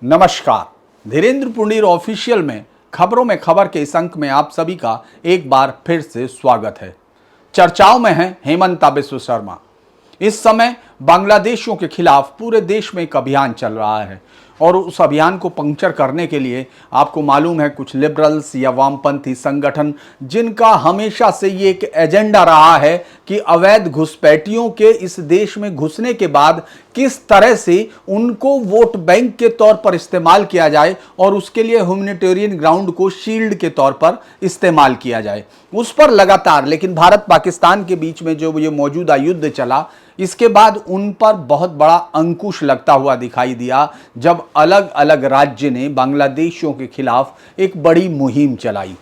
नमस्कार। धीरेन्द्र पुंडीर ऑफिशियल में खबरों में खबर के इस अंक में आप सभी का एक बार फिर से स्वागत है। चर्चाओं में है हेमंता बिस्वा शर्मा। इस समय बांग्लादेशियों के खिलाफ पूरे देश में एक अभियान चल रहा है और उस अभियान को पंक्चर करने के लिए आपको मालूम है कुछ लिबरल्स या वामपंथी संगठन जिनका हमेशा से ये एक एजेंडा रहा है कि अवैध घुसपैठियों के इस देश में घुसने के बाद किस तरह से उनको वोट बैंक के तौर पर इस्तेमाल किया जाए और उसके लिए ह्यूमैनिटेरियन ग्राउंड को शील्ड के तौर पर इस्तेमाल किया जाए। उस पर लगातार लेकिन भारत पाकिस्तान के बीच में जो ये मौजूदा युद्ध चला, इसके बाद उन पर बहुत बड़ा अंकुश लगता हुआ दिखाई दिया जब अलग अलग राज्य ने बांग्लादेशियों के खिलाफ एक बड़ी मुहिम चलाई।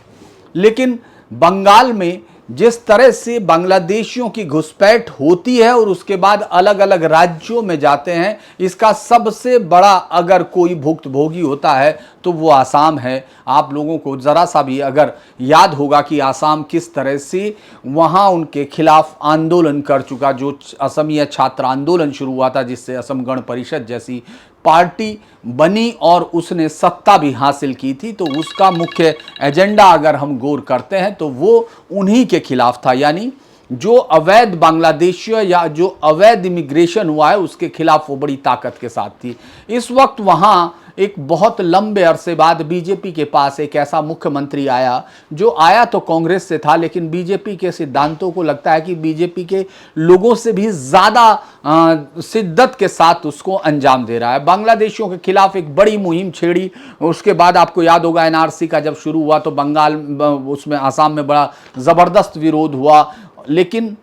लेकिन बंगाल में जिस तरह से बांग्लादेशियों की घुसपैठ होती है और उसके बाद अलग अलग राज्यों में जाते हैं, इसका सबसे बड़ा अगर कोई भुक्तभोगी होता है तो वो आसाम है। आप लोगों को ज़रा सा भी अगर याद होगा कि आसाम किस तरह से वहाँ उनके खिलाफ आंदोलन कर चुका, जो असमिया छात्र आंदोलन शुरू हुआ था जिससे असम गण परिषद जैसी पार्टी बनी और उसने सत्ता भी हासिल की थी। तो उसका मुख्य एजेंडा अगर हम गौर करते हैं तो वो उन्हीं के खिलाफ था, यानी जो अवैध बांग्लादेशियों या जो अवैध इमिग्रेशन हुआ है उसके खिलाफ वो बड़ी ताकत के साथ थी। इस वक्त वहाँ एक बहुत लंबे अरसे बाद बीजेपी के पास एक ऐसा मुख्यमंत्री आया जो आया तो कांग्रेस से था, लेकिन बीजेपी के सिद्धांतों को लगता है कि बीजेपी के लोगों से भी ज़्यादा शिद्दत के साथ उसको अंजाम दे रहा है। बांग्लादेशियों के खिलाफ एक बड़ी मुहिम छेड़ी। उसके बाद आपको याद होगा एनआरसी का जब शुरू हुआ तो बंगाल उसमें आसाम में बड़ा ज़बरदस्त विरोध हुआ, लेकिन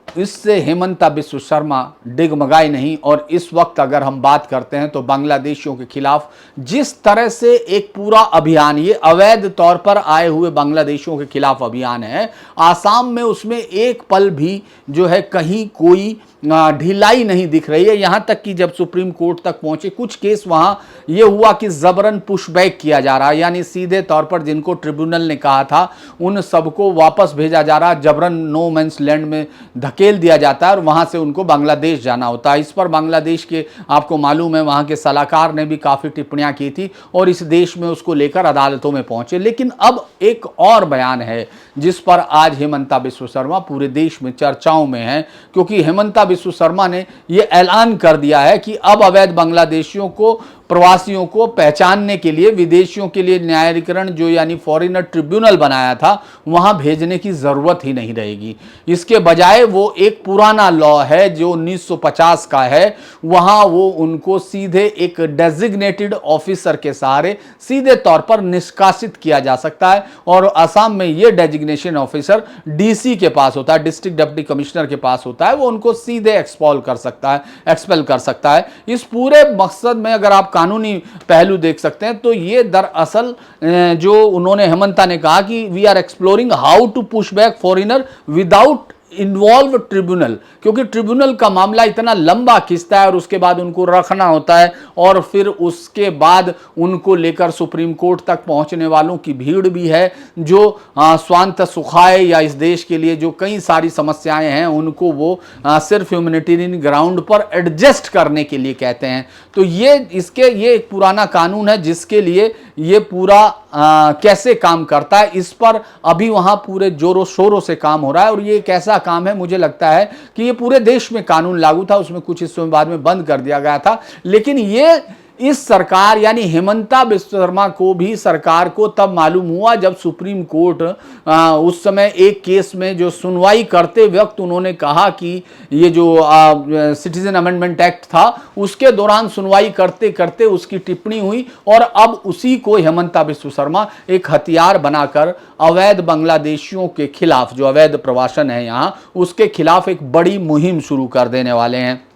इससे हेमंता बिस्वा शर्मा डिगमगाई नहीं। और इस वक्त अगर हम बात करते हैं तो बांग्लादेशियों के खिलाफ जिस तरह से एक पूरा अभियान, ये अवैध तौर पर आए हुए बांग्लादेशियों के खिलाफ अभियान है, आसाम में उसमें एक पल भी जो है कहीं कोई ढिलाई नहीं दिख रही है। यहां तक कि जब सुप्रीम कोर्ट तक पहुंचे कुछ केस वहां यह हुआ कि जबरन पुशबैक किया जा रहा है, यानी सीधे तौर पर जिनको ट्रिब्यूनल ने कहा था उन सबको वापस भेजा जा रहा है, जबरन नो मैंस लैंड में धकेल दिया जाता है और वहां से उनको बांग्लादेश जाना होता है। इस पर बांग्लादेश के आपको मालूम है वहां के सलाहकार ने भी काफी टिप्पणियां की थी और इस देश में उसको लेकर अदालतों में पहुंचे। लेकिन अब एक और बयान है जिस पर आज हेमंता बिस्वा शर्मा पूरे देश में चर्चाओं में है, क्योंकि हेमंता बिस्वा शर्मा ने यह ऐलान कर दिया है कि अब अवैध बांग्लादेशियों को, प्रवासियों को पहचानने के लिए विदेशियों के लिए न्यायाधिकरण जो यानी फॉरेनर ट्रिब्यूनल बनाया था वहां भेजने की जरूरत ही नहीं रहेगी। इसके बजाय वो एक पुराना लॉ है जो 1950 का है, वहां वो उनको सीधे एक डेजिग्नेटेड ऑफिसर के सहारे सीधे तौर पर निष्कासित किया जा सकता है। और असम में ये डेजिग्नेशन ऑफिसर डीसी के पास होता है, डिस्ट्रिक्ट डिप्टी कमिश्नर के पास होता है, वो उनको सीधे एक्सपेल कर सकता है। इस पूरे मकसद में अगर आप कानूनी पहलू देख सकते हैं तो ये दरअसल जो उन्होंने हेमंता ने कहा कि we are exploring how to push back foreigner without involve tribunal, क्योंकि ट्रिब्यूनल का मामला इतना लंबा खिंचता है और उसके बाद उनको रखना होता है और फिर उसके बाद उनको लेकर सुप्रीम कोर्ट तक पहुंचने वालों की भीड़ भी है जो स्वांत सुखाए या इस देश के लिए जो कई सारी समस्याएं हैं उनको वो सिर्फ ह्यूमैनिटेरियन ग्राउंड पर एडजस्ट करने के लिए कहते हैं। तो ये एक पुराना कानून है जिसके लिए ये पूरा कैसे काम करता है इस पर अभी वहां पूरे जोरों शोरों से काम हो रहा है। और ये एक ऐसा काम है, मुझे लगता है कि ये पूरे देश में कानून लागू था, उसमें कुछ हिस्सों में बाद में बंद कर दिया गया था, लेकिन ये इस सरकार यानी हेमंता बिस्वा शर्मा को भी सरकार को तब मालूम हुआ जब सुप्रीम कोर्ट उस समय एक केस में जो सुनवाई करते वक्त उन्होंने कहा कि ये जो सिटीजन अमेंडमेंट एक्ट था उसके दौरान सुनवाई करते करते उसकी टिप्पणी हुई और अब उसी को हेमंता बिस्वा शर्मा एक हथियार बनाकर अवैध बांग्लादेशियों के खिलाफ, जो अवैध प्रवासन है यहाँ, उसके खिलाफ एक बड़ी मुहिम शुरू कर देने वाले हैं।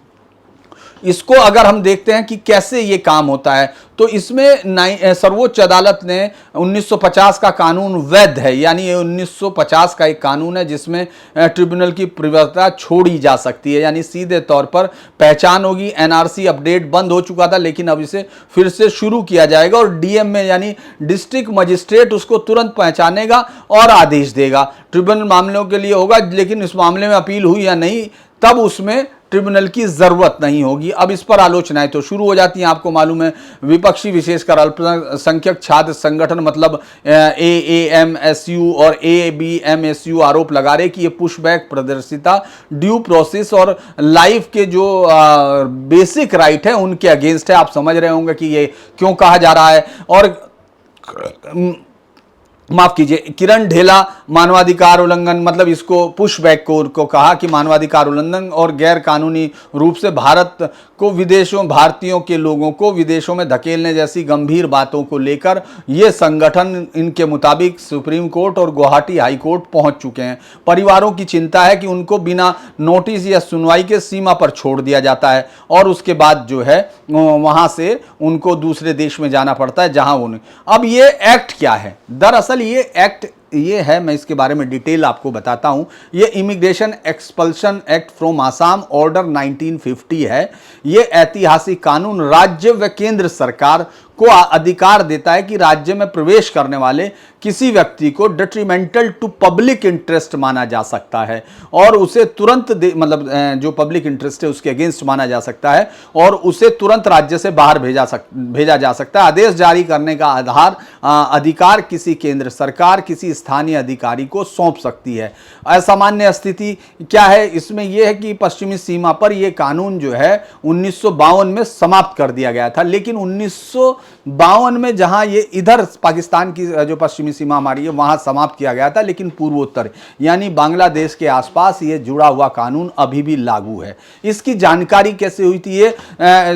इसको अगर हम देखते हैं कि कैसे ये काम होता है तो इसमें सर्वोच्च अदालत ने 1950 का कानून वैध है, यानी ये 1950 का एक कानून है जिसमें ट्रिब्यूनल की प्रवृत्ता छोड़ी जा सकती है, यानी सीधे तौर पर पहचान होगी। एनआरसी अपडेट बंद हो चुका था लेकिन अब इसे फिर से शुरू किया जाएगा और डीएम में यानी डिस्ट्रिक्ट मजिस्ट्रेट उसको तुरंत पहचानेगा और आदेश देगा। ट्रिब्यूनल मामलों के लिए होगा, लेकिन इस मामले में अपील हुई या नहीं तब उसमें ट्रिब्यूनल की जरूरत नहीं होगी। अब इस पर आलोचनाएं तो शुरू हो जाती हैं। आपको मालूम है विपक्षी विशेषकर अल्पसंख्यक छात्र संगठन मतलब AAMSU और ABMSU आरोप लगा रहे कि ये पुशबैक प्रदर्शिता ड्यू प्रोसेस और लाइफ के जो बेसिक राइट है उनके अगेंस्ट है। आप समझ रहे होंगे कि ये क्यों कहा जा रहा है। और माफ कीजिए, किरण ढेला मानवाधिकार उल्लंघन मतलब इसको पुशबैक को कहा कि मानवाधिकार उल्लंघन और गैर कानूनी रूप से भारत को भारतीयों के लोगों को विदेशों में धकेलने जैसी गंभीर बातों को लेकर यह संगठन इनके मुताबिक सुप्रीम कोर्ट और गुवाहाटी हाई कोर्ट पहुंच चुके हैं। परिवारों की चिंता है कि उनको बिना नोटिस या सुनवाई के सीमा पर छोड़ दिया जाता है और उसके बाद जो है वहां से उनको दूसरे देश में जाना पड़ता है जहां उन्हें। अब ये एक्ट क्या है? दरअसल ये एक्ट ये है, मैं इसके बारे में डिटेल आपको बताता हूं। ये immigration expulsion act from Assam order 1950 है। ये ऐतिहासिक कानून राज्य व केंद्र सरकार को अधिकार देता है कि राज्य में प्रवेश करने वाले किसी व्यक्ति को डिट्रीमेंटल टू पब्लिक इंटरेस्ट माना जा सकता है और उसे तुरंत मतलब जो पब्लिक इंटरेस्ट है उसके अगेंस्ट माना जा सकता है और उसे तुरंत राज्य से बाहर भेजा जा सकता है। आदेश जारी करने का अधिकार किसी केंद्र सरकार किसी स्थानीय अधिकारी को सौंप सकती है। असामान्य स्थिति क्या है इसमें? यह है कि पश्चिमी सीमा पर यह कानून जो है 1952 में समाप्त कर दिया गया था, लेकिन 1952 में जहां ये इधर पाकिस्तान की जो पश्चिमी सीमा हमारी है वहां समाप्त किया गया था, लेकिन पूर्वोत्तर यानी बांग्लादेश के आसपास ये जुड़ा हुआ कानून अभी भी लागू है। इसकी जानकारी कैसे हुई थी? ये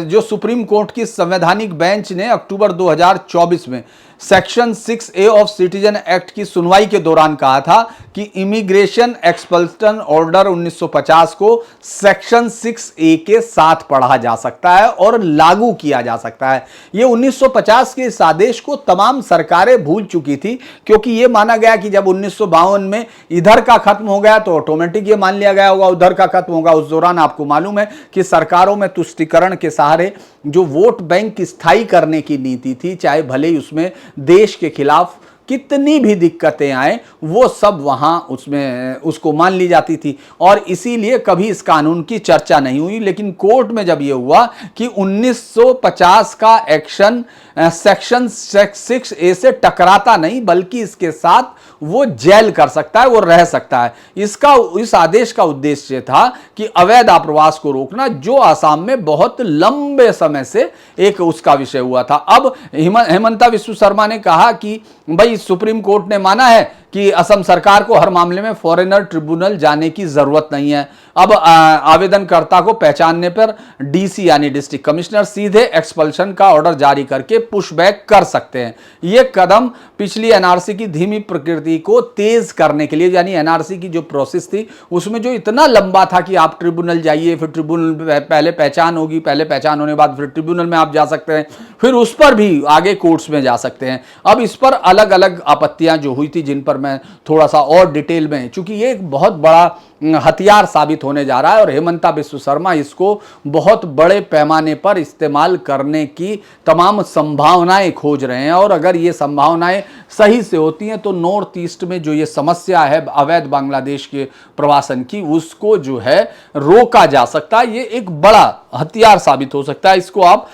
जो सुप्रीम कोर्ट की संवैधानिक बेंच ने अक्टूबर 2024 में section 6A of citizen act की सुनवाई के दौरान कहा था कि इमिग्रेशन एक्सपल्शन ऑर्डर 1950 को सेक्शन 6A के साथ पढ़ा जा सकता है और लागू किया जा सकता है। यह 1950 के इस आदेश को तमाम सरकारें भूल चुकी थी, क्योंकि यह माना गया कि जब 1952 में इधर का खत्म हो गया तो ऑटोमेटिक यह मान लिया गया होगा उधर का खत्म होगा। उस दौरान आपको मालूम है कि सरकारों में तुष्टीकरण के सहारे जो वोट बैंक स्थायी करने की नीति थी, चाहे भले ही उसमें देश के खिलाफ कितनी भी दिक्कतें आए वो सब वहां उसमें उसको मान ली जाती थी और इसीलिए कभी इस कानून की चर्चा नहीं हुई। लेकिन कोर्ट में जब यह हुआ कि 1950 का एक्शन सेक्शन 6A से टकराता नहीं बल्कि इसके साथ वो जेल कर सकता है, वो रह सकता है। इस आदेश का उद्देश्य था कि अवैध आप्रवास को रोकना, जो आसाम में बहुत लंबे समय से एक उसका विषय हुआ था। अब हेमंता विश्व शर्मा ने कहा कि भाई सुप्रीम कोर्ट ने माना है कि असम सरकार को हर मामले में फॉरेनर ट्रिब्यूनल जाने की जरूरत नहीं है। अब आवेदनकर्ता को पहचानने पर डीसी यानी डिस्ट्रिक्ट कमिश्नर सीधे एक्सपल्शन का ऑर्डर जारी करके पुशबैक कर सकते हैं। यह कदम पिछली एनआरसी की धीमी प्रकृति को तेज करने के लिए, यानी एनआरसी की जो प्रोसेस थी उसमें जो इतना लंबा था कि आप ट्रिब्यूनल जाइए, फिर ट्रिब्यूनल पहले पहचान होगी, पहले पहचान होने के बाद फिर ट्रिब्यूनल में आप जा सकते हैं, फिर उस पर भी आगे कोर्ट्स में जा सकते हैं। अब इस पर अलग अलग आपत्तियां जो हुई थी जिन पर मैं थोड़ा सा और डिटेल में, चूंकि ये एक बहुत बड़ा हथियार साबित होने जा रहा है और हेमंता विश्व शर्मा इसको बहुत बड़े पैमाने पर इस्तेमाल करने की तमाम संभावनाएं खोज रहे हैं। और अगर ये संभावनाएं सही से होती हैं तो नॉर्थ ईस्ट में जो ये समस्या है अवैध बांग्लादेश के प्रवासन की, उसको जो है रोका जा सकता है। ये एक बड़ा हथियार साबित हो सकता है। इसको आप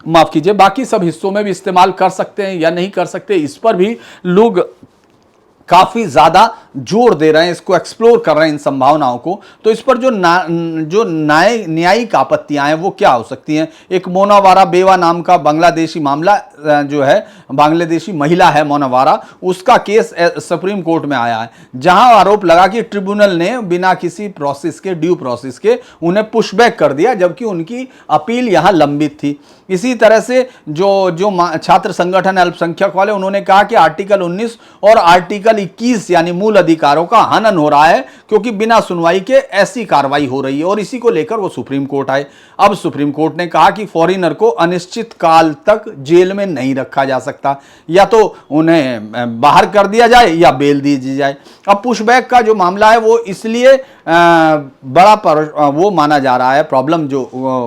माफ कीजिए बाकी सब हिस्सों में भी इस्तेमाल कर सकते हैं या नहीं कर सकते, इस पर भी लोग काफी ज्यादा जोर दे रहे हैं, इसको एक्सप्लोर कर रहे हैं इन संभावनाओं को। तो इस पर जो न्यायिक आपत्तियां हैं वो क्या हो सकती हैं? एक मोनावारा बेवा नाम का बांग्लादेशी मामला जो है, बांग्लादेशी महिला है मोनावारा, उसका केस सुप्रीम कोर्ट में आया है, जहां आरोप लगा कि ट्रिब्यूनल ने बिना किसी प्रोसेस के, ड्यू प्रोसेस के, उन्हें पुशबैक कर दिया जबकि उनकी अपील यहां लंबित थी। इसी तरह से जो छात्र संगठन अल्पसंख्यक वाले, उन्होंने कहा कि आर्टिकल 19 और आर्टिकल 21 यानी मूल अधिकारों का हनन हो रहा है, क्योंकि बिना सुनवाई के ऐसी कार्रवाई हो रही है और इसी को लेकर वो सुप्रीम कोर्ट आए। अब सुप्रीम कोर्ट ने कहा कि फॉरेनर को अनिश्चित काल तक जेल में नहीं रखा जा सकता, या तो उन्हें बाहर कर दिया जाए या बेल दी जाए। अब पुशबैक का जो मामला है वो इसलिए वो माना जा रहा है, प्रॉब्लम जो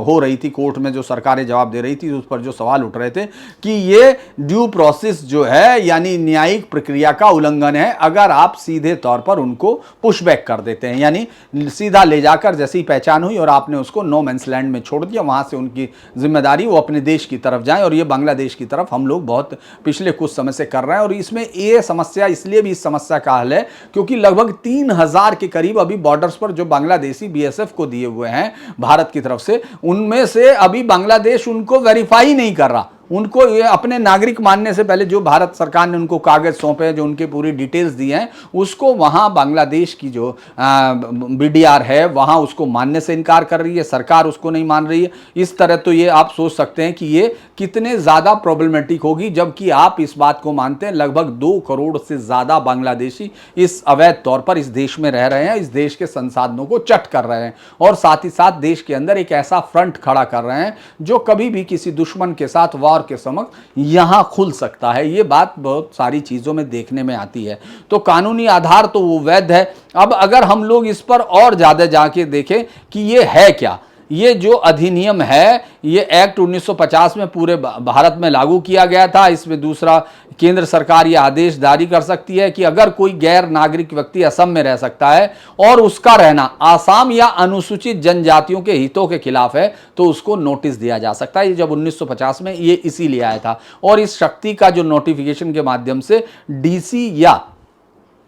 हो रही थी कोर्ट में, जो सरकारें जवाब दे रही थी, उस पर जो सवाल उठ रहे थे कि ये ड्यू प्रोसेस जो है यानी न्यायिक प्रक्रिया का उल्लंघन है अगर आप सीधे तौर पर उनको पुशबैक कर देते हैं, यानी सीधा ले जाकर जैसे ही पहचान हुई और आपने उसको नो मैंस लैंड में छोड़ दिया, वहां से उनकी जिम्मेदारी वो अपने देश की तरफ जाएं। और ये बांग्लादेश की तरफ हम लोग बहुत पिछले कुछ समय से कर रहे हैं। और इसमें ये समस्या इसलिए भी इस समस्या का हल है क्योंकि लगभग 3000 के करीब अभी बॉर्डर्स पर जो बांग्लादेशी बीएसएफ को दिए हुए हैं भारत की तरफ से, उनमें से अभी बांग्लादेश उनको वेरीफाई नहीं कर रहा। उनको ये अपने नागरिक मानने से पहले जो भारत सरकार ने उनको कागज सौंपे हैं, जो उनके पूरी डिटेल्स दी हैं, उसको वहां बांग्लादेश की जो बीडीआर है वहां उसको मानने से इनकार कर रही है, सरकार उसको नहीं मान रही है। इस तरह तो ये आप सोच सकते हैं कि ये कितने ज्यादा प्रॉब्लमेटिक होगी, जबकि आप इस बात को मानते हैं लगभग 2 करोड़ से ज्यादा बांग्लादेशी इस अवैध तौर पर इस देश में रह रहे हैं, इस देश के संसाधनों को चट कर रहे हैं और साथ ही साथ देश के अंदर एक ऐसा फ्रंट खड़ा कर रहे हैं जो कभी भी किसी दुश्मन के साथ वार के समक्ष यहां खुल सकता है। यह बात बहुत सारी चीजों में देखने में आती है। तो कानूनी आधार तो वो वैध है। अब अगर हम लोग इस पर और ज्यादा जाके देखें कि ये है क्या, ये जो अधिनियम है ये एक्ट 1950 में पूरे भारत में लागू किया गया था। इसमें दूसरा, केंद्र सरकार ये आदेश जारी कर सकती है कि अगर कोई गैर नागरिक व्यक्ति असम में रह सकता है और उसका रहना आसाम या अनुसूचित जनजातियों के हितों के खिलाफ है तो उसको नोटिस दिया जा सकता है। ये जब 1950 में ये इसीलिए आया था और इस शक्ति का जो नोटिफिकेशन के माध्यम से डीसी या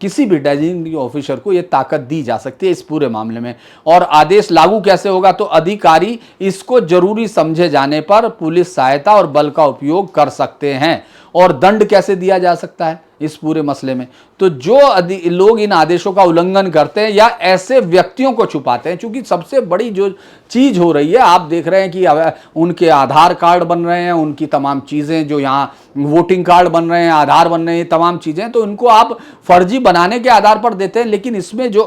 किसी भी डेजिग्नेटेड ऑफिसर को यह ताकत दी जा सकती है इस पूरे मामले में। और आदेश लागू कैसे होगा, तो अधिकारी इसको जरूरी समझे जाने पर पुलिस सहायता और बल का उपयोग कर सकते हैं। और दंड कैसे दिया जा सकता है इस पूरे मसले में, तो जो लोग इन आदेशों का उल्लंघन करते हैं या ऐसे व्यक्तियों को छुपाते हैं, क्योंकि सबसे बड़ी जो चीज हो रही है आप देख रहे हैं कि उनके आधार कार्ड बन रहे हैं, उनकी तमाम चीजें जो यहाँ वोटिंग कार्ड बन रहे हैं, आधार बन रहे हैं, तमाम चीजें तो इनको आप फर्जी बनाने के आधार पर देते हैं। लेकिन इसमें जो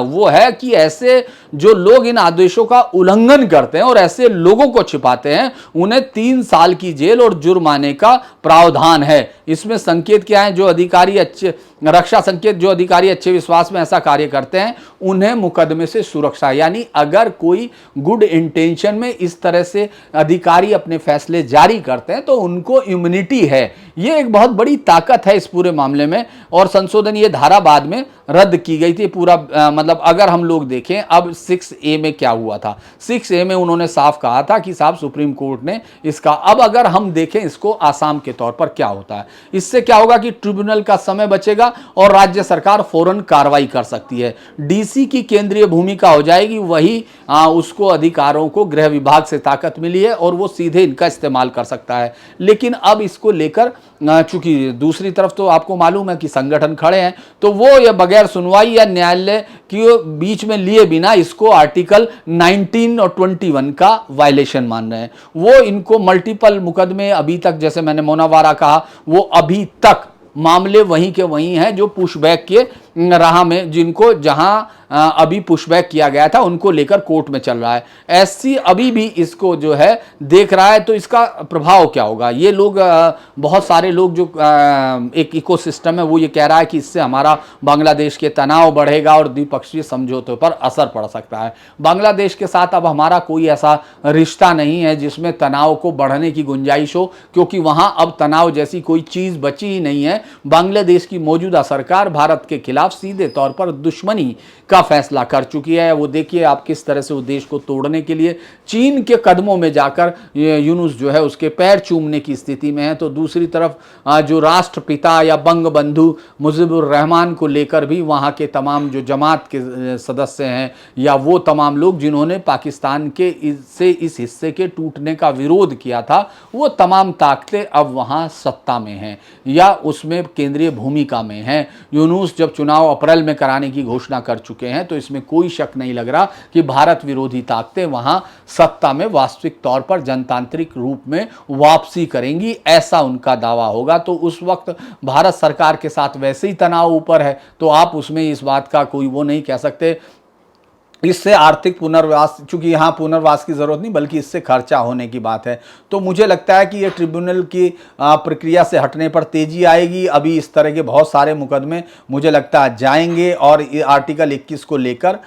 वो है कि ऐसे जो लोग इन आदेशों का उल्लंघन करते हैं और ऐसे लोगों को छिपाते हैं उन्हें 3 साल की जेल और जुर्माने का प्रावधान है। इसमें संकेत क्या है, जो अधिकारी अच्छे रक्षा संकेत, जो अधिकारी अच्छे विश्वास में ऐसा कार्य करते हैं उन्हें मुकदमे से सुरक्षा, यानी अगर कोई गुड इंटेंशन में इस तरह से अधिकारी अपने फैसले जारी करते हैं तो उनको इम्यूनिटी है। यह एक बहुत बड़ी ताकत है इस पूरे मामले में। और संशोधन ये धारा बाद में रद्द की गई थी पूरा, मतलब अगर हम लोग देखें अब 6A में क्या हुआ था, 6A में उन्होंने साफ कहा था कि साहब सुप्रीम कोर्ट ने इसका, अब अगर हम देखें इसको आसाम के तौर पर क्या होता है, इससे क्या होगा कि ट्रिब्यूनल का समय बचेगा और राज्य सरकार फौरन कार्रवाई कर सकती है। डीसी की केंद्रीय भूमिका हो जाएगी, वही उसको अधिकारों को गृह विभाग से ताकत मिली है और वो सीधे इनका इस्तेमाल कर सकता है। लेकिन अब इसको लेकर चूंकि दूसरी तरफ तो आपको मालूम है कि संगठन खड़े हैं, तो वो ये बगैर सुनवाई या न्यायालय के बीच में लिए बिना इसको आर्टिकल 19 और 21 का वायलेशन मान रहे हैं। वो इनको मल्टीपल मुकदमे अभी तक, जैसे मैंने मोनावारा कहा, वो अभी तक मामले वहीं के वहीं हैं जो पुशबैक के राह में, जिनको जहां अभी पुशबैक किया गया था उनको लेकर कोर्ट में चल रहा है। एससी अभी भी इसको जो है देख रहा है, तो इसका प्रभाव क्या होगा। ये लोग बहुत सारे लोग जो एक इकोसिस्टम है वो ये कह रहा है कि इससे हमारा बांग्लादेश के तनाव बढ़ेगा और द्विपक्षीय समझौतों पर असर पड़ सकता है। बांग्लादेश के साथ अब हमारा कोई ऐसा रिश्ता नहीं है जिसमें तनाव को बढ़ने की गुंजाइश हो, क्योंकि वहां अब तनाव जैसी कोई चीज बची ही नहीं है। बांग्लादेश की मौजूदा सरकार भारत के खिलाफ सीधे तौर पर दुश्मनी का फैसला कर चुकी है। वो देखिए आप किस तरह से उस देश को तोड़ने के लिए चीन के कदमों में जाकर यूनुस जो है उसके पैर चूमने की स्थिति में है। तो दूसरी तरफ जो राष्ट्रपिता या बंग बंधु मुजीबुर रहमान को लेकर भी वहां के तमाम जो जमात के सदस्य हैं या वो तमाम लोग जिन्होंने पाकिस्तान के इस हिस्से के टूटने का विरोध किया था, वो तमाम ताकतें अब वहां सत्ता में हैं या उसमें केंद्रीय भूमिका में हैं। यूनुस जब चुनाव अप्रैल में कराने की घोषणा कर चुके हैं तो इसमें कोई शक नहीं लग रहा कि भारत विरोधी ताकतें वहां सत्ता में वास्तविक तौर पर जनतांत्रिक रूप में वापसी करेंगी, ऐसा उनका दावा होगा। तो उस वक्त भारत सरकार के साथ वैसे ही तनाव ऊपर है, तो आप उसमें इस बात का कोई वो नहीं कह सकते। इससे आर्थिक पुनर्वास, चूंकि यहाँ पुनर्वास की ज़रूरत नहीं बल्कि इससे खर्चा होने की बात है, तो मुझे लगता है कि ये ट्रिब्यूनल की प्रक्रिया से हटने पर तेजी आएगी। अभी इस तरह के बहुत सारे मुकदमे मुझे लगता है जाएंगे और आर्टिकल 21 को लेकर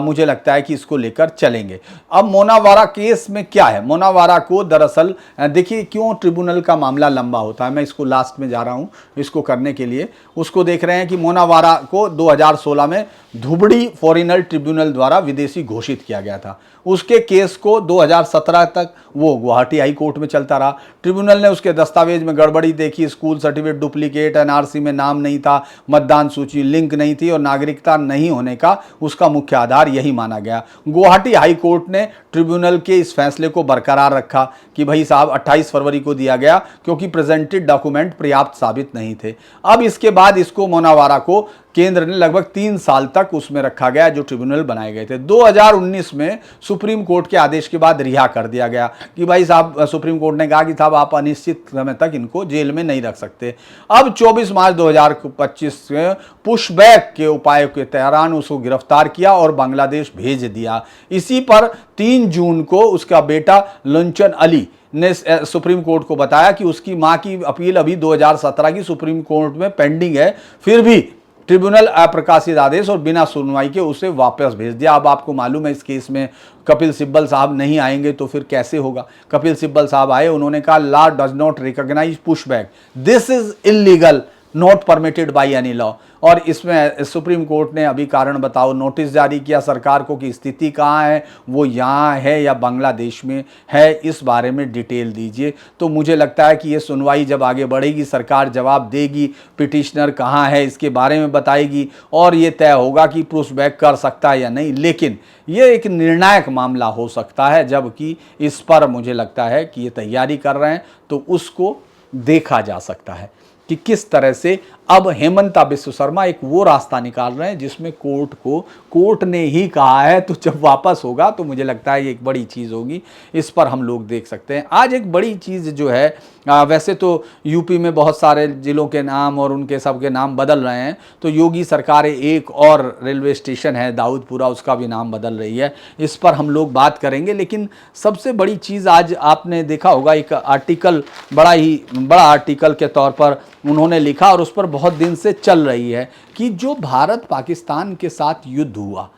मुझे लगता है कि इसको लेकर चलेंगे। अब मोना वारा केस में क्या है, मोना वारा को दरअसल देखिए क्यों ट्रिब्यूनल का मामला लंबा होता है, मैं इसको लास्ट में जा रहा हूँ इसको करने के लिए। उसको देख रहे हैं कि मोना वारा को 2016 में धुबड़ी फॉरेनर ट्रिब्यूनल द्वारा विदेशी घोषित किया गया था। उसके केस को 2017 तक वो गुवाहाटी हाई कोर्ट में चलता रहा। ट्रिब्यूनल ने उसके दस्तावेज में गड़बड़ी देखी, स्कूल सर्टिफिकेट डुप्लीकेट, एनआरसी में नाम नहीं था, मतदान सूची लिंक नहीं थी और नागरिकता नहीं होने का उसका मुख्य आधार यही माना गया। गुवाहाटी हाई कोर्ट ने ट्रिब्यूनल के इस फैसले को बरकरार रखा कि भाई साहब 28 फरवरी को दिया गया क्योंकि प्रेजेंटेड डॉक्यूमेंट पर्याप्त साबित नहीं थे। अब इसके बाद इसको मोना वारा को केंद्र ने लगभग 3 साल तक उसमें रखा गया जो ट्रिब्यूनल बनाए गए थे। 2019 में सुप्रीम कोर्ट के आदेश के बाद रिहा कर दिया गया कि भाई साहब, सुप्रीम कोर्ट ने कहा कि साहब आप अनिश्चित समय तक इनको जेल में नहीं रख सकते। अब 24 मार्च 2025 से पुशबैक के उपायों के दौरान उसको गिरफ्तार किया और बांग्लादेश भेज दिया। इसी पर 3 जून को उसका बेटा लुंचन अली ने सुप्रीम कोर्ट को बताया कि उसकी मां की अपील अभी 2017 की सुप्रीम कोर्ट में पेंडिंग है, फिर भी ट्रिब्यूनल अप्रकाशित आदेश और बिना सुनवाई के उसे वापस भेज दिया। अब आपको मालूम है इस केस में कपिल सिब्बल साहब नहीं आएंगे तो फिर कैसे होगा। कपिल सिब्बल साहब आए, उन्होंने कहा law does not recognise pushback, this is illegal, not permitted by any law. और इसमें सुप्रीम कोर्ट ने अभी कारण बताओ नोटिस जारी किया सरकार को कि स्थिति कहाँ है, वो यहाँ है या बांग्लादेश में है, इस बारे में डिटेल दीजिए। तो मुझे लगता है कि ये सुनवाई जब आगे बढ़ेगी सरकार जवाब देगी, पिटिशनर कहाँ है इसके बारे में बताएगी और ये तय होगा कि पुशबैक कर सकता है या नहीं। लेकिन ये एक निर्णायक मामला हो सकता है, जबकि इस पर मुझे लगता है कि ये तैयारी कर रहे हैं, तो उसको देखा जा सकता है कि किस तरह से अब हेमंता बिस्व शर्मा एक वो रास्ता निकाल रहे हैं जिसमें कोर्ट ने ही कहा है, तो जब वापस होगा तो मुझे लगता है ये एक बड़ी चीज़ होगी। इस पर हम लोग देख सकते हैं। आज एक बड़ी चीज़ जो है, वैसे तो यूपी में बहुत सारे ज़िलों के नाम और उनके सब के नाम बदल रहे हैं, तो योगी सरकार एक और रेलवे स्टेशन है दाऊदपुरा, उसका भी नाम बदल रही है। इस पर हम लोग बात करेंगे। लेकिन सबसे बड़ी चीज़ आज आपने देखा होगा, एक आर्टिकल, बड़ा आर्टिकल के तौर पर उन्होंने लिखा और उस पर बहुत दिन से चल रही है कि जो भारत पाकिस्तान के साथ युद्ध हुआ,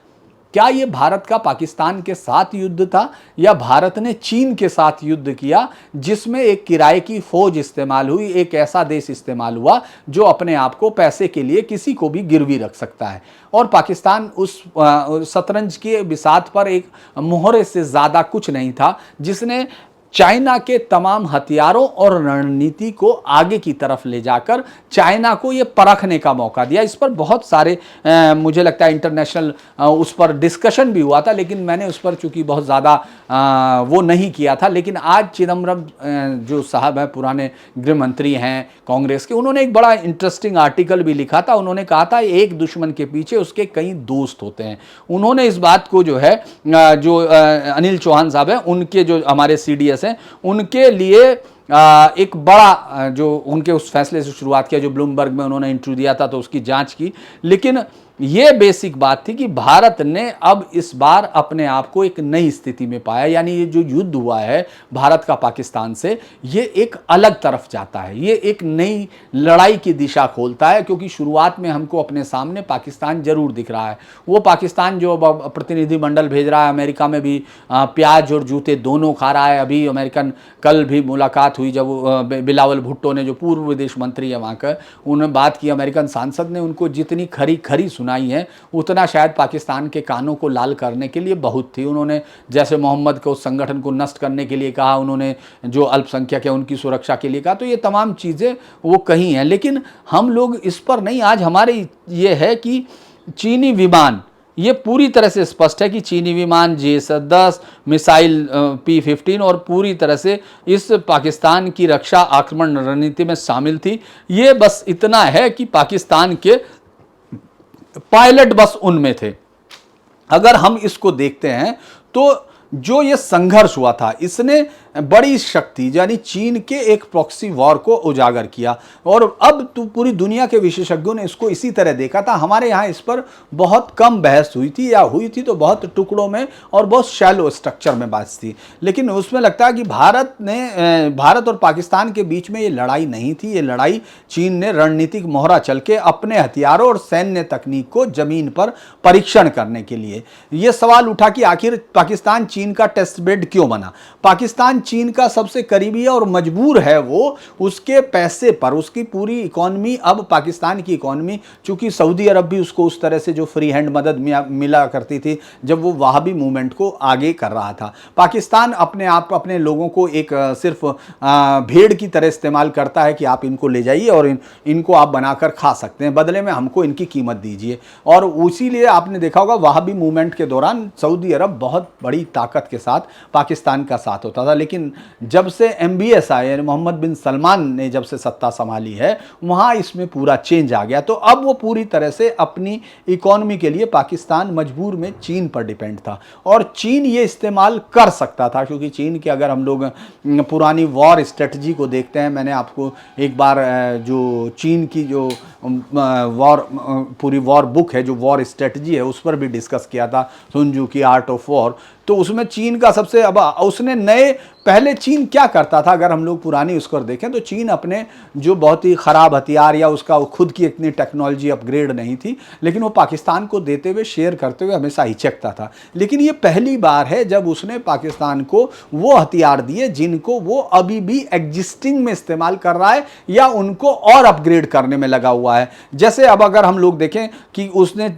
क्या ये भारत का पाकिस्तान के साथ युद्ध था या भारत ने चीन के साथ युद्ध किया, जिसमें एक किराए की फौज इस्तेमाल हुई, एक ऐसा देश इस्तेमाल हुआ जो अपने आप को पैसे के लिए किसी को भी गिरवी रख सकता है। और पाकिस्तान उस शतरंज के बिसात पर एक मोहरे से ज़्यादा कुछ नहीं था, जिसने चाइना के तमाम हथियारों और रणनीति को आगे की तरफ ले जाकर चाइना को ये परखने का मौका दिया। इस पर बहुत सारे मुझे लगता है इंटरनेशनल उस पर डिस्कशन भी हुआ था, लेकिन मैंने उस पर चूंकि बहुत ज़्यादा वो नहीं किया था। लेकिन आज चिदम्बरम जो साहब हैं, पुराने गृह मंत्री हैं कांग्रेस के, उन्होंने एक बड़ा इंटरेस्टिंग आर्टिकल भी लिखा था। उन्होंने कहा था एक दुश्मन के पीछे उसके कई दोस्त होते हैं। उन्होंने इस बात को जो है, जो अनिल चौहान साहब हैं, उनके जो हमारे CDS हैं, उनके लिए एक बड़ा जो उनके उस फैसले से शुरुआत किया जो ब्लूमबर्ग में उन्होंने इंटरव्यू दिया था, तो उसकी जांच की। लेकिन ये बेसिक बात थी कि भारत ने अब इस बार अपने आप को एक नई स्थिति में पाया, यानी ये जो युद्ध हुआ है भारत का पाकिस्तान से, ये एक अलग तरफ जाता है, ये एक नई लड़ाई की दिशा खोलता है। क्योंकि शुरुआत में हमको अपने सामने पाकिस्तान जरूर दिख रहा है, वो पाकिस्तान जो प्रतिनिधिमंडल भेज रहा है, अमेरिका में भी प्याज और जूते दोनों खा रहा है। अभी अमेरिकन, कल भी मुलाकात हुई जब बिलावल भुट्टो ने, जो पूर्व विदेश मंत्री है वहाँ का, उन्होंने बात की, अमेरिकन सांसद ने उनको जितनी खरी खरी सुनाई है उतना शायद पाकिस्तान के कानों को लाल करने के लिए बहुत थी। उन्होंने जैसे मोहम्मद को, उस संगठन को नष्ट करने के लिए कहा, उन्होंने जो अल्पसंख्यक है उनकी सुरक्षा के लिए कहा, तो ये तमाम चीज़ें वो कही हैं। लेकिन हम लोग इस पर नहीं, आज हमारे ये है कि चीनी विमान, ये पूरी तरह से स्पष्ट है कि चीनी विमान JS-10 मिसाइल P-15 और पूरी तरह से इस पाकिस्तान की रक्षा आक्रमण रणनीति में शामिल थी। ये बस इतना है कि पाकिस्तान के पायलट बस उनमें थे। अगर हम इसको देखते हैं तो जो ये संघर्ष हुआ था, इसने बड़ी शक्ति यानी चीन के एक प्रॉक्सी वॉर को उजागर किया। और अब तो पूरी दुनिया के विशेषज्ञों ने इसको इसी तरह देखा था। हमारे यहाँ इस पर बहुत कम बहस हुई थी, या हुई थी तो बहुत टुकड़ों में और बहुत शैलो स्ट्रक्चर में बहस थी। लेकिन उसमें लगता है कि भारत और पाकिस्तान के बीच में ये लड़ाई नहीं थी। ये लड़ाई चीन ने रणनीतिक मोहरा चल के अपने हथियारों और सैन्य तकनीक को जमीन पर परीक्षण करने के लिए। यह सवाल उठा कि आखिर पाकिस्तान चीन का टेस्ट बेड क्यों बना। पाकिस्तान चीन का सबसे करीबी है और मजबूर है वो उसके पैसे पर। उसकी पूरी इकॉनमी अब पाकिस्तान की इकॉनमी, चूंकि सऊदी अरब भी उसको उस तरह से जो फ्री हैंड मदद मिला करती थी जब वो वहाबी मूवमेंट को आगे कर रहा था। पाकिस्तान अपने आप अपने लोगों को एक सिर्फ भेड़ की तरह इस्तेमाल करता है कि आप इनको ले जाइए और इनको आप बनाकर खा सकते हैं, बदले में हमको इनकी कीमत दीजिए। और इसीलिए आपने देखा होगा वहाबी मूवमेंट के दौरान सऊदी अरब बहुत बड़ी ताकत के साथ पाकिस्तान का साथ होता था। लेकिन जब से MBS आए, मोहम्मद बिन सलमान ने जब से सत्ता संभाली है, वहां इसमें पूरा चेंज आ गया। तो अब वो पूरी तरह से अपनी इकोनॉमी के लिए पाकिस्तान मजबूर में चीन पर डिपेंड था। और चीन ये इस्तेमाल कर सकता था, क्योंकि चीन के अगर हम लोग पुरानी वॉर स्ट्रेटजी को देखते हैं, मैंने आपको एक बार जो चीन की जो पूरी वॉर बुक है, जो वॉर स्ट्रेटजी है, उस पर भी डिस्कस किया था, सुन त्जू की आर्ट ऑफ वॉर। तो उसमें चीन का सबसे अब उसने पहले चीन क्या करता था, अगर हम लोग पुरानी उसको देखें तो चीन अपने जो बहुत ही ख़राब हथियार या उसका खुद की इतनी टेक्नोलॉजी अपग्रेड नहीं थी, लेकिन वो पाकिस्तान को देते हुए शेयर करते हुए हमेशा हिचकता था। लेकिन ये पहली बार है जब उसने पाकिस्तान को वो हथियार दिए जिनको वो अभी भी एग्जिस्टिंग में इस्तेमाल कर रहा है या उनको और अपग्रेड करने में लगा हुआ है। जैसे अब अगर हम लोग देखें कि उसने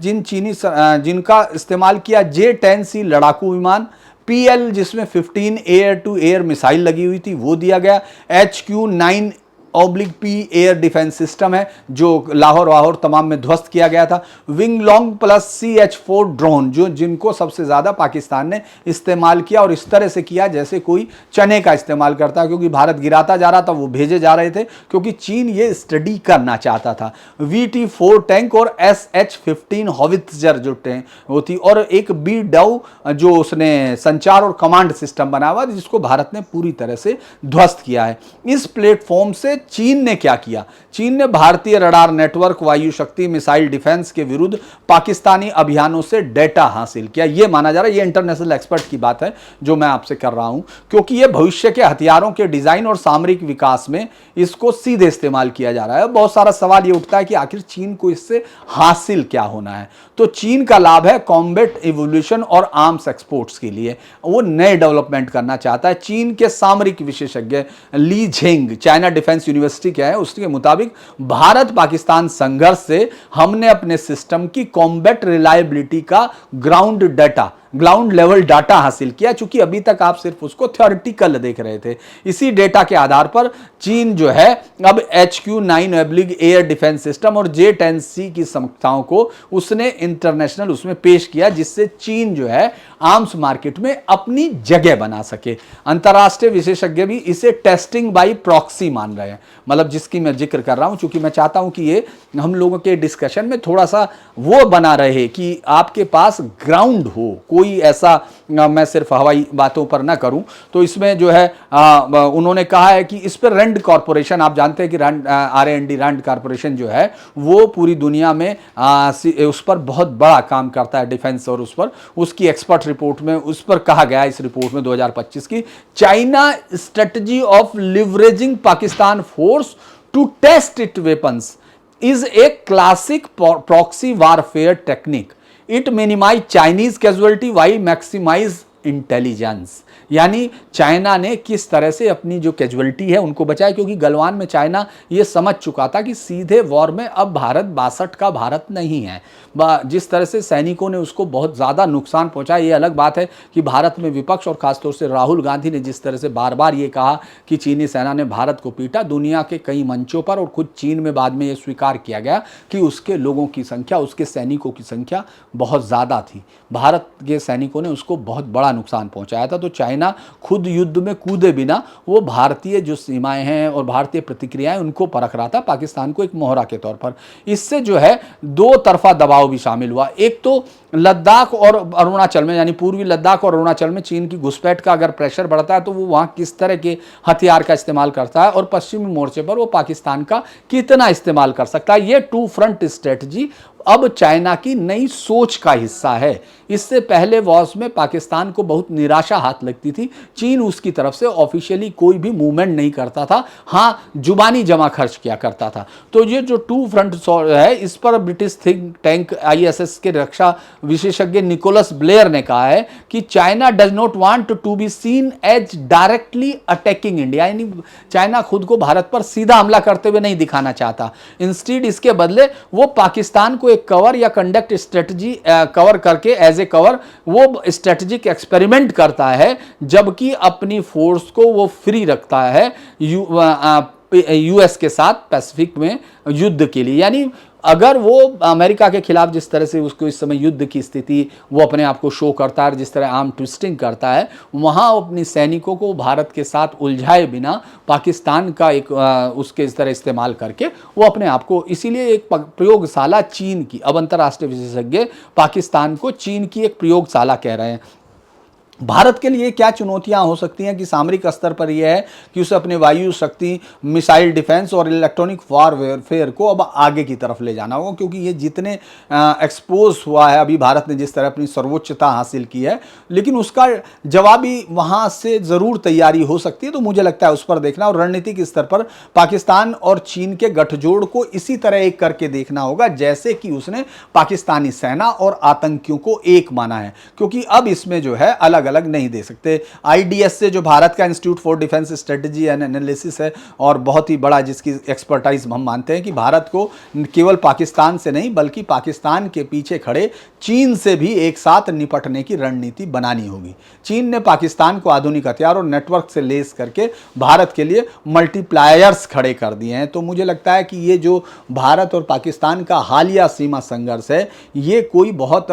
जिनका इस्तेमाल किया J-10C लड़ाकू विमान, PL जिसमें 15 एयर टू एयर मिसाइल लगी हुई थी वो दिया गया, HQ-9/P एयर डिफेंस सिस्टम है जो लाहौर वाहौर तमाम में ध्वस्त किया गया था, wing long plus CH-4 drone जिनको सबसे ज्यादा पाकिस्तान ने इस्तेमाल किया, और इस तरह से किया जैसे कोई चने का इस्तेमाल करता है, क्योंकि भारत गिराता जा रहा था, वो भेजे जा रहे थे क्योंकि चीन ये स्टडी करना चाहता था। VT-4 टैंक और SH-15 हॉवित्जर जो टैंक होती, और एक BDAW जो उसने संचार और कमांड सिस्टम बना हुआ जिसको भारत ने पूरी तरह से ध्वस्त किया है। इस प्लेटफॉर्म से चीन ने क्या किया, चीन ने भारतीय रडार नेटवर्क, वायु शक्ति, मिसाइल डिफेंस के विरुद्ध पाकिस्तानी अभियानों से डेटा हासिल किया। यह माना जा रहा है, यह इंटरनेशनल एक्सपर्ट की बात है जो मैं आपसे कर रहा हूं, क्योंकि यह भविष्य के हथियारों के डिजाइन और सामरिक विकास में इसको सीधे इस्तेमाल किया जा रहा है। बहुत सारा सवाल यह उठता है कि आखिर चीन को इससे हासिल क्या होना है। तो चीन का लाभ है कॉम्बैट इवोल्यूशन और आर्म्स एक्सपोर्ट्स के लिए, वो नए डेवलपमेंट करना चाहता है। चीन के सामरिक विशेषज्ञ ली झेंग, चाइना डिफेंस यूनिवर्सिटी क्या है, उसके मुताबिक भारत पाकिस्तान संघर्ष से हमने अपने सिस्टम की कॉम्बैट रिलायबिलिटी का ग्राउंड लेवल डाटा हासिल किया। चूंकि अभी तक आप सिर्फ उसको थ्योरेटिकल देख रहे थे, इसी डेटा के आधार पर चीन जो है अब HQ-9 एयर डिफेंस सिस्टम और J-10C की क्षमताओं को उसने इंटरनेशनल उसमें पेश किया, जिससे चीन जो है आर्म्स मार्केट में अपनी जगह बना सके। अंतरराष्ट्रीय विशेषज्ञ भी इसे टेस्टिंग बाय प्रॉक्सी मान रहे हैं, मतलब जिसकी मैं जिक्र कर रहा हूं, क्योंकि मैं चाहता हूं कि ये हम लोगों के डिस्कशन में थोड़ा सा वो बना रहे कि आपके पास ग्राउंड हो, कोई ऐसा मैं सिर्फ हवाई बातों पर ना करूं। तो इसमें जो है उन्होंने कहा है कि इस पर रैंड कॉरपोरेशन, आप जानते हैं कि R&D रैंड कॉरपोरेशन जो है वो पूरी दुनिया में उस पर बहुत बड़ा काम करता है डिफेंस, और उस पर उसकी एक्सपर्ट रिपोर्ट में उस पर कहा गया, इस रिपोर्ट में 2025 की, China strategy of leveraging Pakistan force to test it weapons is a classic proxy warfare technique. It minimise Chinese casualty why maximise intelligence. यानी चाइना ने किस तरह से अपनी जो कैजुअलिटी है उनको बचाया, क्योंकि गलवान में चाइना ये समझ चुका था कि सीधे वॉर में अब भारत 62 का भारत नहीं है। जिस तरह से सैनिकों ने उसको बहुत ज़्यादा नुकसान पहुंचाया, ये अलग बात है कि भारत में विपक्ष और खासतौर से राहुल गांधी ने जिस तरह से बार बार ये कहा कि चीनी सेना ने भारत को पीटा, दुनिया के कई मंचों पर और खुद चीन में बाद में ये स्वीकार किया गया कि उसके लोगों की संख्या, उसके सैनिकों की संख्या बहुत ज़्यादा थी। भारत के सैनिकों ने उसको बहुत बड़ा नुकसान पहुंचाया था। तो चाइना खुद युद्ध में कूदे बिना वो भारतीय जो सीमाएं हैं और भारतीय प्रतिक्रियाएं उनको परख रहा था, पाकिस्तान को एक मोहरा के तौर पर। इससे जो है दो तरफा दबाव भी शामिल हुआ। एक तो लद्दाख और अरुणाचल में, यानी पूर्वी लद्दाख और अरुणाचल में चीन की घुसपैठ का अगर प्रेशर बढ़ता है तो वो वहां किस तरह के हथियार का इस्तेमाल करता है, और पश्चिमी मोर्चे पर वो पाकिस्तान का कितना इस्तेमाल कर सकता है। ये टू फ्रंट स्ट्रेटजी अब चाइना की नई सोच का हिस्सा है। इससे पहले वॉर्स में पाकिस्तान को बहुत निराशा हाथ लगती थी। चीन उसकी तरफ से ऑफिशियली कोई भी मूवमेंट नहीं करता था, हाँ जुबानी जमा खर्च किया करता था। तो ये जो टू फ्रंट है, इस पर ब्रिटिश थिंक टैंक ISS के रक्षा विशेषज्ञ निकोलस ब्लेयर ने कहा है कि China does not want to be seen as directly attacking India, यानी चाइना खुद को भारत पर सीधा हमला करते हुए नहीं दिखाना चाहता। इंस्टीड इसके बदले वो पाकिस्तान को एक कवर या कंडक्ट स्ट्रेटजी कवर करके एज ए कवर वो स्ट्रेटेजिक एक्सपेरिमेंट करता है, जबकि अपनी फोर्स को वो फ्री रखता है US के साथ पैसिफिक में युद्ध के लिए। यानी अगर वो अमेरिका के खिलाफ जिस तरह से उसको इस समय युद्ध की स्थिति वो अपने आप को शो करता है, जिस तरह आर्म ट्विस्टिंग करता है, वहाँ अपनी सैनिकों को भारत के साथ उलझाए बिना पाकिस्तान का एक उसके इस तरह इस्तेमाल करके वो अपने आप को, इसीलिए एक प्रयोगशाला चीन की, अब अंतर्राष्ट्रीय विशेषज्ञ पाकिस्तान को चीन की एक प्रयोगशाला कह रहे हैं। भारत के लिए क्या चुनौतियां हो सकती हैं कि सामरिक स्तर पर यह है कि उसे अपने वायु शक्ति, मिसाइल डिफेंस और इलेक्ट्रॉनिक वॉरफेयर को अब आगे की तरफ ले जाना होगा, क्योंकि ये जितने एक्सपोज हुआ है अभी भारत ने जिस तरह अपनी सर्वोच्चता हासिल की है, लेकिन उसका जवाबी वहां से ज़रूर तैयारी हो सकती है। तो मुझे लगता है उस पर देखना, और रणनीतिक स्तर पर पाकिस्तान और चीन के गठजोड़ को इसी तरह एक करके देखना होगा जैसे कि उसने पाकिस्तानी सेना और आतंकियों को एक माना है, क्योंकि अब इसमें जो है अलग अलग नहीं दे सकते। IDS से जो भारत का institute for defence strategy and analysis है और बहुत ही बड़ा जिसकी एक्सपर्टाइज हम मानते हैं कि भारत को केवल पाकिस्तान से नहीं बल्कि पाकिस्तान के पीछे खड़े चीन से भी एक साथ निपटने की रणनीति बनानी होगी। चीन ने पाकिस्तान को आधुनिक हथियार और नेटवर्क से लेस करके भारत के लिए मल्टीप्लायर्स खड़े कर दिए हैं। तो मुझे लगता है कि ये जो भारत और पाकिस्तान का हालिया सीमा संघर्ष है, ये कोई बहुत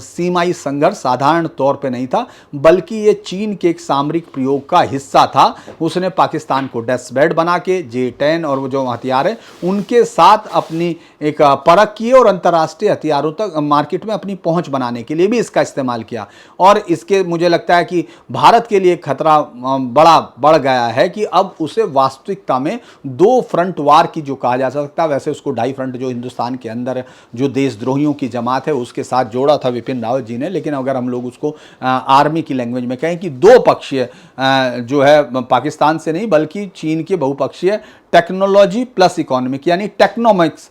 सीमाई संघर्ष साधारण तौर पे नहीं था, बल्कि ये चीन के एक सामरिक प्रयोग का हिस्सा था। उसने पाकिस्तान को डेस्कबेड बना के J-10 और वो जो हथियार है उनके साथ अपनी एक परख की और अंतर्राष्ट्रीय हथियारों तक मार्केट में अपनी पहुंच बनाने के लिए भी इसका इस्तेमाल किया। और इसके मुझे लगता है कि भारत के लिए खतरा बड़ा बढ़ गया है कि अब उसे वास्तविकता में दो फ्रंट वार की जो कहा जा सकता है, वैसे उसको ढाई फ्रंट जो हिंदुस्तान के अंदर जो देशद्रोहियों की जमात है उसके साथ जोड़ा था विपिन रावत जी ने, लेकिन अगर हम लोग उसको आर्मी की लैंग्वेज में कहें कि दो पक्षीय जो है पाकिस्तान से नहीं बल्कि चीन के बहुपक्षीय टेक्नोलॉजी प्लस इकोनॉमिक यानी टेक्नोमिक्स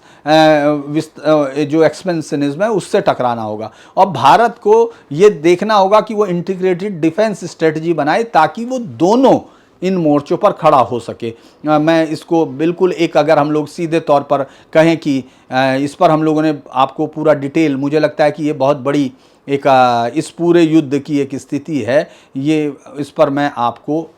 जो एक्सपेंशनिज्म है उससे टकराना होगा। और भारत को ये देखना होगा कि वो इंटीग्रेटेड डिफेंस स्ट्रेटजी बनाए ताकि वो दोनों इन मोर्चों पर खड़ा हो सके। मैं इसको बिल्कुल एक अगर हम लोग सीधे तौर पर कहें कि इस पर हम लोगों ने आपको पूरा डिटेल, मुझे लगता है कि ये बहुत बड़ी एक इस पूरे युद्ध की एक स्थिति है, ये इस पर मैं आपको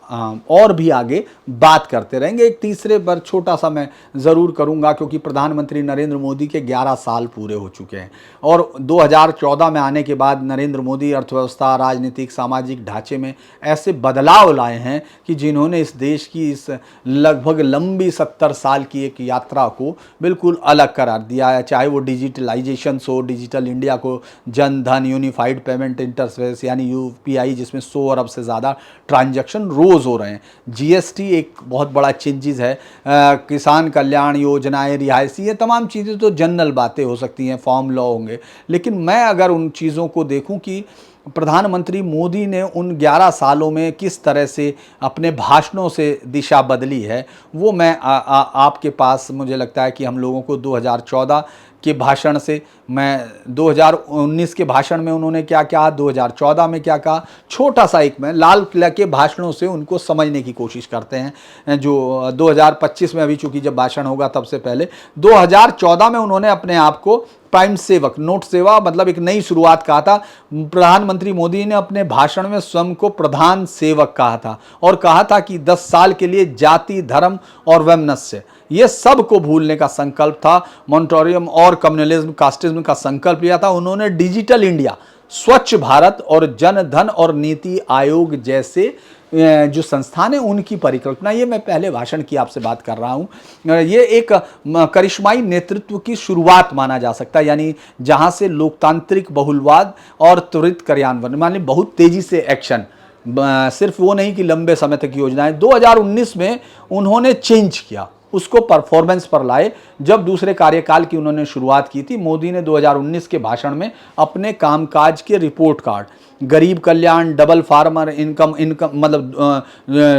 और भी आगे बात करते रहेंगे। एक तीसरे पर छोटा सा मैं ज़रूर करूंगा क्योंकि प्रधानमंत्री नरेंद्र मोदी के 11 साल पूरे हो चुके हैं और 2014 में आने के बाद नरेंद्र मोदी अर्थव्यवस्था, राजनीतिक, सामाजिक ढांचे में ऐसे बदलाव लाए हैं कि जिन्होंने इस देश की इस लगभग लंबी 70 साल की एक यात्रा को बिल्कुल अलग करार दिया है। चाहे वो डिजिटलाइजेशन हो, डिजिटल इंडिया को, Jan Dhan, unified payment interface यानी UPI जिसमें 100 अरब से ज़्यादा ट्रांजैक्शन रोज़ हो रहे हैं। GST एक बहुत बड़ा चेंजेस है, किसान कल्याण योजनाएं, रिहायशी, ये तमाम चीज़ें तो जनरल बातें हो सकती हैं, फॉर्म लॉ होंगे, लेकिन मैं अगर उन चीज़ों को देखूं कि प्रधानमंत्री मोदी ने उन 11 सालों में किस तरह से अपने भाषणों से दिशा बदली है, वो मैं आपके पास, मुझे लगता है कि हम लोगों को 2014 के भाषण से, मैं 2019 के भाषण में उन्होंने क्या कहा, 2014 में क्या कहा, छोटा सा एक मैं लाल किला के भाषणों से उनको समझने की कोशिश करते हैं। जो 2025 में अभी चूंकि जब भाषण होगा तब से पहले 2014 में उन्होंने अपने आप को प्राइम सेवक, नोट सेवा मतलब एक नई शुरुआत कहा था। प्रधानमंत्री मोदी ने अपने भाषण में स्वयं को प्रधान सेवक कहा था और कहा था कि 10 साल के लिए जाति, धर्म और वैमनस्य ये सब को भूलने का संकल्प था। मॉन्टोरियम और कम्युनलिज्म, कास्टिज्म का संकल्प लिया था उन्होंने। डिजिटल इंडिया स्वच्छ भारत और जन धन और नीति आयोग जैसे जो संस्थान है उनकी परिकल्पना, ये मैं पहले भाषण की आपसे बात कर रहा हूं। ये एक करिश्माई नेतृत्व की शुरुआत माना जा सकता है, यानी जहां से लोकतांत्रिक बहुलवाद और त्वरित कार्यान्वयन, माने बहुत तेजी से एक्शन, सिर्फ वो नहीं कि लंबे समय तक योजनाएं। 2019 में उन्होंने चेंज किया, उसको परफॉर्मेंस पर लाए। जब दूसरे कार्यकाल की उन्होंने शुरुआत की थी, मोदी ने 2019 के भाषण में अपने कामकाज के रिपोर्ट कार्ड, गरीब कल्याण, डबल फार्मर इनकम मतलब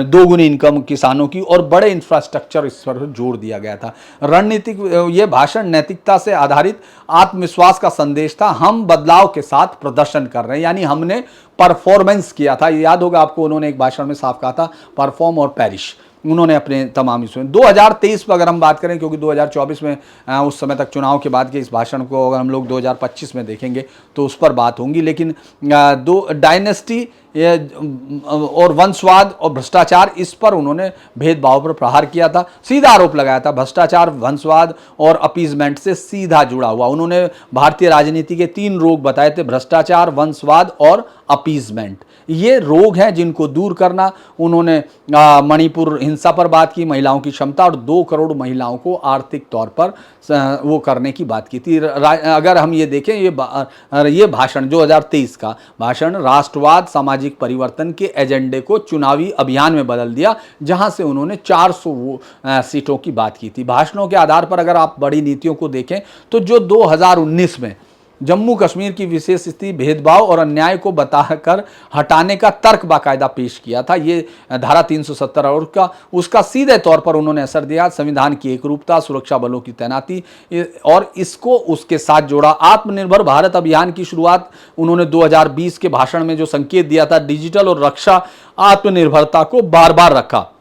दोगुनी इनकम किसानों की, और बड़े इंफ्रास्ट्रक्चर, इस पर जोर दिया गया था। रणनीतिक ये भाषण नैतिकता से आधारित आत्मविश्वास का संदेश था। हम बदलाव के साथ प्रदर्शन कर रहे हैं, यानी हमने परफॉर्मेंस किया था। याद होगा आपको, उन्होंने एक भाषण में साफ कहा था परफॉर्म और पेरिश, उन्होंने अपने तमाम इसमें। 2023 पर अगर हम बात करें, क्योंकि 2024 में उस समय तक चुनाव के बाद के इस भाषण को अगर हम लोग 2025 में देखेंगे तो उस पर बात होंगी, लेकिन दो डायनेस्टी और वंशवाद और भ्रष्टाचार, इस पर उन्होंने भेदभाव पर प्रहार किया था। सीधा आरोप लगाया था, भ्रष्टाचार, वंशवाद और अपीजमेंट से सीधा जुड़ा हुआ। उन्होंने भारतीय राजनीति के 3 रोग बताए थे, भ्रष्टाचार, वंशवाद और अपीजमेंट। ये रोग हैं जिनको दूर करना। उन्होंने मणिपुर हिंसा पर बात की, महिलाओं की क्षमता और 2 करोड़ महिलाओं को आर्थिक तौर पर वो करने की बात की थी। अगर हम ये देखें, ये भाषण 2023 का भाषण राष्ट्रवाद, सामाजिक परिवर्तन के एजेंडे को चुनावी अभियान में बदल दिया, जहां से उन्होंने 400 सीटों की बात की थी। भाषणों के आधार पर अगर आप बड़ी नीतियों को देखें तो जो 2019 में जम्मू कश्मीर की विशेष स्थिति, भेदभाव और अन्याय को बताकर हटाने का तर्क बाकायदा पेश किया था, ये धारा 370 और उसका सीधे तौर पर उन्होंने असर दिया। संविधान की एकरूपता, सुरक्षा बलों की तैनाती और इसको उसके साथ जोड़ा। आत्मनिर्भर भारत अभियान की शुरुआत उन्होंने 2020 के भाषण में जो संकेत दिया था, डिजिटल और रक्षा आत्मनिर्भरता को बार बार रखा।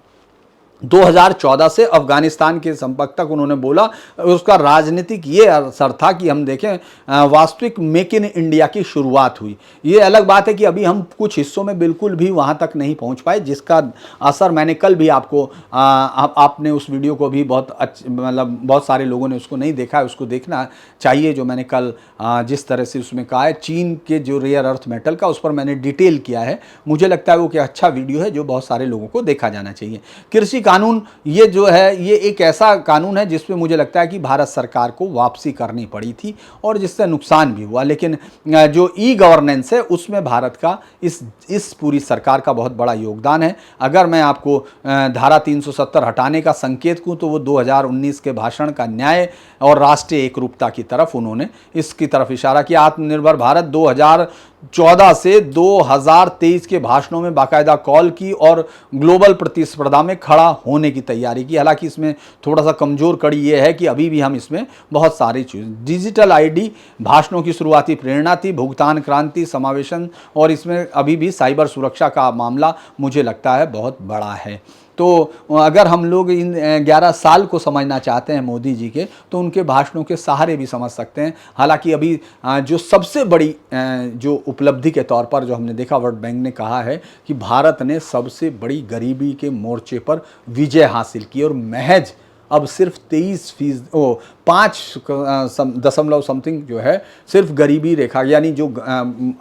2014 से अफगानिस्तान के संपर्क तक उन्होंने बोला। उसका राजनीतिक ये असर था कि हम देखें वास्तविक मेक इन इंडिया की शुरुआत हुई। ये अलग बात है कि अभी हम कुछ हिस्सों में बिल्कुल भी वहां तक नहीं पहुंच पाए, जिसका असर मैंने कल भी आपको आपने उस वीडियो को भी मतलब बहुत सारे लोगों ने उसको नहीं देखा है, उसको देखना चाहिए। जो मैंने कल जिस तरह से उसमें कहा है चीन के जो रेयर अर्थ मेटल का, उस पर मैंने डिटेल किया है। मुझे लगता है वो कि अच्छा वीडियो है जो बहुत सारे लोगों को देखा जाना चाहिए। कृषि कानून, ये जो है ये एक ऐसा कानून है जिसपे मुझे लगता है कि भारत सरकार को वापसी करनी पड़ी थी और जिससे नुकसान भी हुआ, लेकिन जो ई गवर्नेंस है उसमें भारत का इस पूरी सरकार का बहुत बड़ा योगदान है। अगर मैं आपको धारा 370 हटाने का संकेत दूं तो वो 2019 के भाषण का न्याय और राष्ट्रीय एकरूपता की तरफ उन्होंने इसकी तरफ इशारा किया। आत्मनिर्भर भारत 2014 से 2023 के भाषणों में बाकायदा कॉल की और ग्लोबल प्रतिस्पर्धा में खड़ा होने की तैयारी की। हालांकि इसमें थोड़ा सा कमजोर कड़ी ये है कि अभी भी हम इसमें बहुत सारी चीज़, डिजिटल आईडी भाषणों की शुरुआती प्रेरणा थी, भुगतान क्रांति, समावेशन, और इसमें अभी भी साइबर सुरक्षा का मामला मुझे लगता है बहुत बड़ा है। तो अगर हम लोग इन 11 साल को समझना चाहते हैं मोदी जी के, तो उनके भाषणों के सहारे भी समझ सकते हैं। हालांकि अभी जो सबसे बड़ी जो उपलब्धि के तौर पर जो हमने देखा, वर्ल्ड बैंक ने कहा है कि भारत ने सबसे बड़ी गरीबी के मोर्चे पर विजय हासिल की और महज अब सिर्फ 5 समथिंग जो है सिर्फ गरीबी रेखा, यानी जो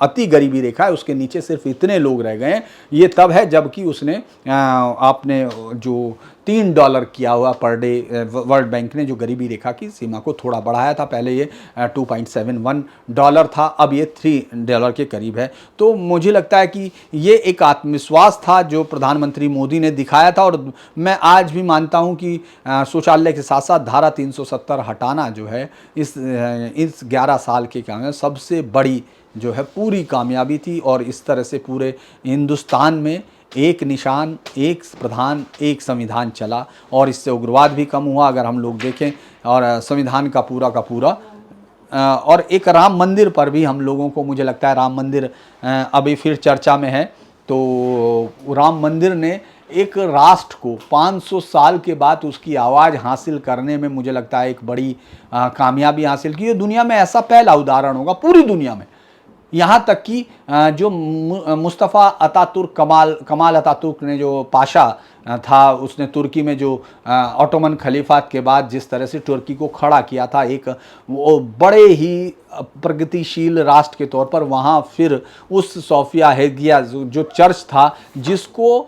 अति गरीबी रेखा है उसके नीचे सिर्फ इतने लोग रह गए हैं। ये तब है जबकि उसने आपने जो $3 किया हुआ पर डे, वर्ल्ड बैंक ने जो गरीबी रेखा की सीमा को थोड़ा बढ़ाया था। पहले ये $2.71 था, अब ये $3 के करीब है। तो मुझे लगता है कि ये एक आत्मविश्वास था जो प्रधानमंत्री मोदी ने दिखाया था, और मैं आज भी मानता हूं कि शौचालय के साथ साथ धारा 370 हटाना जो है इस 11 साल के काम में सबसे बड़ी जो है पूरी कामयाबी थी। और इस तरह से पूरे हिंदुस्तान में एक निशान, एक प्रधान, एक संविधान चला और इससे उग्रवाद भी कम हुआ अगर हम लोग देखें, और संविधान का पूरा और एक राम मंदिर पर भी हम लोगों को, मुझे लगता है राम मंदिर अभी फिर चर्चा में है। तो राम मंदिर ने एक राष्ट्र को 500 साल के बाद उसकी आवाज़ हासिल करने में मुझे लगता है एक बड़ी कामयाबी हासिल की है। दुनिया में ऐसा पहला उदाहरण होगा पूरी दुनिया में, यहाँ तक कि जो मुस्तफ़ा अतातुर्क कमाल अतातुर्क ने जो पाशा था, उसने तुर्की में जो ऑटोमन खलीफात के बाद जिस तरह से तुर्की को खड़ा किया था एक वो बड़े ही प्रगतिशील राष्ट्र के तौर पर, वहाँ फिर उस सोफिया हेगिया जो चर्च था, जिसको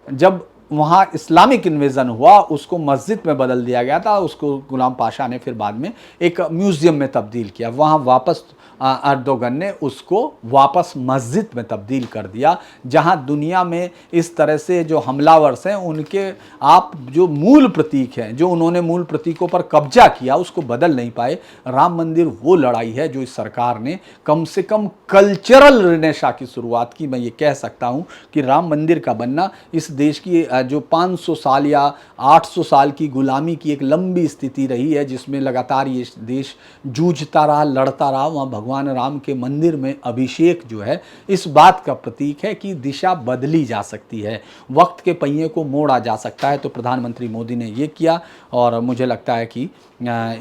जब वहाँ इस्लामिक इन्वेजन हुआ उसको मस्जिद में बदल दिया गया था, उसको गुलाम पाशा ने फिर बाद में एक म्यूज़ियम में तब्दील किया। वहाँ वापस अर्दोगन ने उसको वापस मस्जिद में तब्दील कर दिया, जहाँ दुनिया में इस तरह से जो हमलावर्स हैं उनके आप जो मूल प्रतीक हैं, जो उन्होंने मूल प्रतीकों पर कब्जा किया, उसको बदल नहीं पाए। राम मंदिर वो लड़ाई है जो इस सरकार ने कम से कम कल्चरल रिनेशा की शुरुआत की। मैं ये कह सकता हूँ कि राम मंदिर का बनना इस देश की जो 500 साल या 800 साल की गुलामी की एक लंबी स्थिति रही है, जिसमें लगातार ये देश जूझता रहा, लड़ता रहा, वहाँ भगवान राम के मंदिर में अभिषेक जो है इस बात का प्रतीक है कि दिशा बदली जा सकती है, वक्त के पहिए को मोड़ा जा सकता है। तो प्रधानमंत्री मोदी ने ये किया और मुझे लगता है कि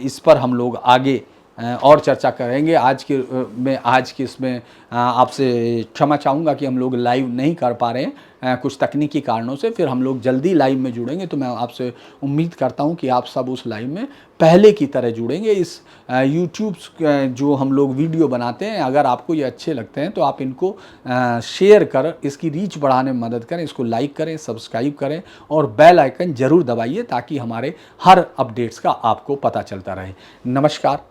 इस पर हम लोग आगे और चर्चा करेंगे। आज के इसमें आपसे क्षमा चाहूँगा कि हम लोग लाइव नहीं कर पा रहे हैं कुछ तकनीकी कारणों से, फिर हम लोग जल्दी लाइव में जुड़ेंगे। तो मैं आपसे उम्मीद करता हूँ कि आप सब उस लाइव में पहले की तरह जुड़ेंगे। इस यूट्यूब जो हम लोग वीडियो बनाते हैं, अगर आपको ये अच्छे लगते हैं तो आप इनको शेयर कर इसकी रीच बढ़ाने में मदद करें, इसको लाइक करें, सब्सक्राइब करें और बेल आइकन ज़रूर दबाइए ताकि हमारे हर अपडेट्स का आपको पता चलता रहे। नमस्कार।